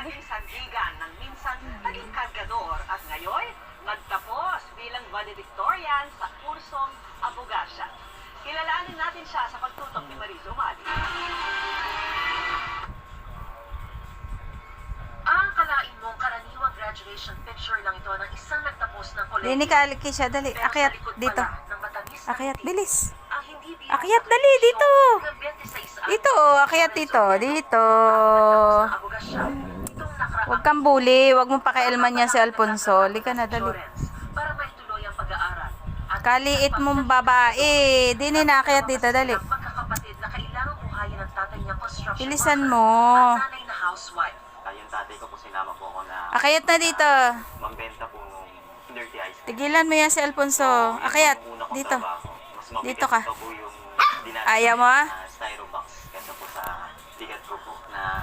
naging sandigan ng minsan naging kargador at ngayon nagtapos bilang valedictorian sa kursong abogasya. Kilalanin natin siya sa pagtutok ni Marizo Mali. Ang kalain mong karaniwang graduation picture lang ito ng isang nagtapos ng kolehiyo. Dini ka, Alkisha, dali. Pero Akyat, sa likod dito. pala ng matamis na Akyat, ngiti, bilis. ang hindi bihasa Akyat, dali, dito. na 26 anyos Dito, akyat dito. Dito. nagtapos ng abogasya. Itong nakaraang Huwag kang bully. Huwag mong pakialman yan si Alfonso. Lika na, dali. para maituloy ang pag-aaral. At Kaliit mong babae. Dini na, akyat dito, dali. magkakapatid na kailangang buhayin ng tatay niyang construction Bilisan worker mo. at nanay na housewife. Yung tatay ko po sinama po ako na Akyat na dito. mambenta po nung dirty ice cream. Tigilan mo yan si Alfonso. Akyat. Yung una kong Dito. trabaho, mas mabigat Dito ka. pa po yung dinadala Ayaw mo, ah? na styrobox kaysa po sa bigat ko po na